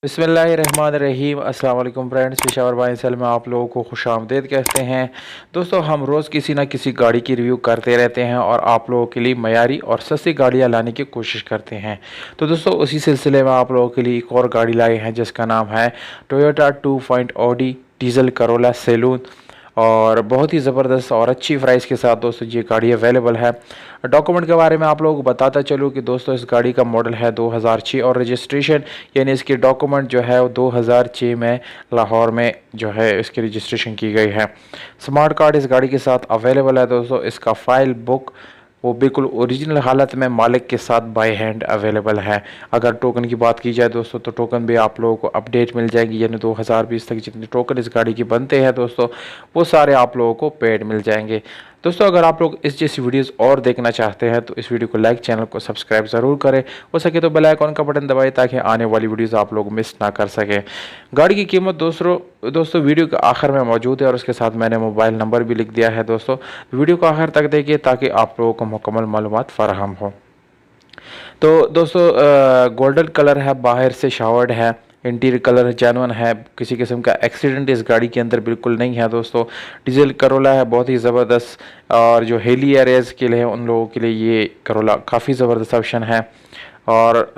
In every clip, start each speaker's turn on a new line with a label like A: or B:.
A: बिस्मिल्लाहिर्रहमानिर्रहीम। अस्सलाम वालेकुम फ्रेंड्स, पेशावर बाइसल में आप लोगों को खुशामदीद कहते हैं। दोस्तों, हम रोज़ किसी ना किसी गाड़ी की रिव्यू करते रहते हैं और आप लोगों के लिए मयारी और सस्ती गाड़ियां लाने की कोशिश करते हैं। तो दोस्तों, उसी सिलसिले में आप लोगों के लिए एक और गाड़ी लाए हैं जिसका नाम है टोयोटा 2.0 डीज़ल करोला सैलून। और बहुत ही ज़बरदस्त और अच्छी प्राइस के साथ दोस्तों ये गाड़ी अवेलेबल है। डॉक्यूमेंट के बारे में आप लोगों को बताता चलूँ कि दोस्तों इस गाड़ी का मॉडल है 2006 और रजिस्ट्रेशन यानी इसकी डॉक्यूमेंट जो है वो 2006 में लाहौर में जो है इसकी रजिस्ट्रेशन की गई है। स्मार्ट कार्ड इस गाड़ी के साथ अवेलेबल है दोस्तों। इसका फाइल बुक वो बिल्कुल ओरिजिनल हालत में मालिक के साथ बाय हैंड अवेलेबल है। अगर टोकन की बात की जाए दोस्तों तो टोकन भी आप लोगों को अपडेट मिल जाएंगी, यानी 2020 तक जितने टोकन इस गाड़ी की बनते हैं दोस्तों वो सारे आप लोगों को पेड मिल जाएंगे। दोस्तों, अगर आप लोग इस जैसी वीडियोस और देखना चाहते हैं तो इस वीडियो को लाइक, चैनल को सब्सक्राइब ज़रूर करें। हो सके तो बेल आइकॉन का बटन दबाएं ताकि आने वाली वीडियोस आप लोग मिस ना कर सकें। गाड़ी की कीमत दोस्तों वीडियो के आखिर में मौजूद है और उसके साथ मैंने मोबाइल नंबर भी लिख दिया है। दोस्तों, वीडियो को आखिर तक देखिए ताकि आप लोगों को मुकम्मल मालूमात फराहम हो। तो दोस्तों, गोल्डन कलर है, बाहर से शावर्ड है, इंटीरियर कलर जेन्युइन है, किसी किस्म का एक्सीडेंट इस गाड़ी के अंदर बिल्कुल नहीं है। दोस्तों, डीजल करोला है, बहुत ही ज़बरदस्त। और जो हेली एरियाज़ के लिए उन लोगों के लिए ये करोला काफ़ी ज़बरदस्त ऑप्शन है। और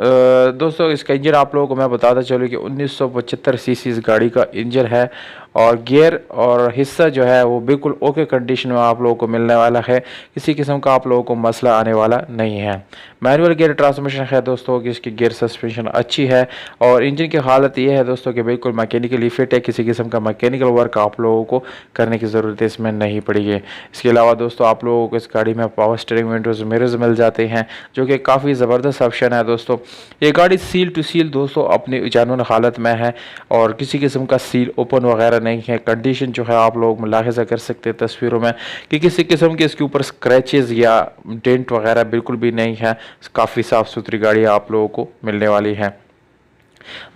A: दोस्तों, इसका इंजन आप लोगों को मैं बताता चलूँ कि 1975 सीसी इस गाड़ी का इंजन है। और गियर और हिस्सा जो है वो बिल्कुल ओके कंडीशन में आप लोगों को मिलने वाला है। किसी किस्म का आप लोगों को मसला आने वाला नहीं है। मैनुअल गियर ट्रांसमिशन है दोस्तों कि इसकी गियर सस्पेंशन अच्छी है। और इंजन की हालत ये है दोस्तों कि बिल्कुल मैकेनिकली फिट है, किसी किस्म का मैकेनिकल वर्क आप लोगों को करने की ज़रूरत इसमें नहीं पड़ेगी। इसके अलावा दोस्तों आप लोगों को इस गाड़ी में पावर स्टीयरिंग, विंडोज़, मिरर्स मिल जाते हैं जो कि काफ़ी ज़बरदस्त ऑप्शन है। दोस्तों, ये गाड़ी सील टू सील दोस्तों अपनी जेन्युइन हालत में है और किसी किस्म का सील ओपन वगैरह नहीं है। कंडीशन जो है आप लोग मुलाहिजा कर सकते हैं तस्वीरों में कि किसी किस्म के इसके ऊपर स्क्रैचेस या डेंट वगैरह बिल्कुल भी नहीं है। काफ़ी साफ़ सुथरी गाड़ी आप लोगों को मिलने वाली है।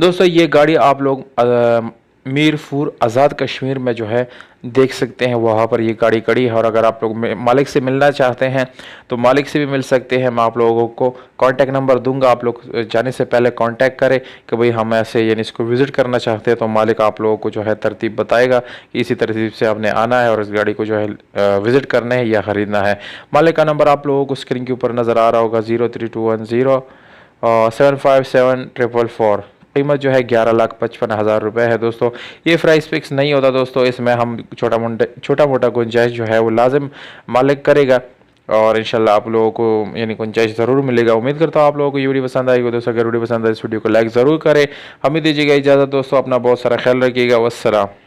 A: दोस्तों, ये गाड़ी आप लोग मीरपुर आज़ाद कश्मीर में जो है देख सकते हैं, वहाँ पर ये गाड़ी खड़ी है। और अगर आप लोग मालिक से मिलना चाहते हैं तो मालिक से भी मिल सकते हैं। मैं आप लोगों को कांटेक्ट नंबर दूंगा, आप लोग जाने से पहले कांटेक्ट करें कि भाई हम ऐसे यानी इसको विज़िट करना चाहते हैं। तो मालिक आप लोगों को जो है तरतीब बताएगा कि इसी तरतीब से आपने आना है और इस गाड़ी को जो है विज़िट करना है या ख़रीदना है। मालिक का नंबर आप लोगों को स्क्रीन के ऊपर नज़र आ रहा होगा, 03210 757 444। कीमत जो है 11,55,000 रुपये है। दोस्तों, ये प्राइस फिक्स नहीं होता दोस्तों, इसमें हम छोटा मोटा गुंजाइश जो है वो लाजिम मालिक करेगा और इंशाल्लाह आप लोगों को यानी गुंजाइश ज़रूर मिलेगा। उम्मीद करता हूँ आप लोगों को ये वीडियो पसंद आएगी। दोस्तों, अगर वीडियो पसंद आए इस वीडियो को लाइक ज़रूर करें। हमें दीजिएगा इजाज़त दोस्तों, अपना बहुत सारा ख्याल रखिएगा। वस्सलाम।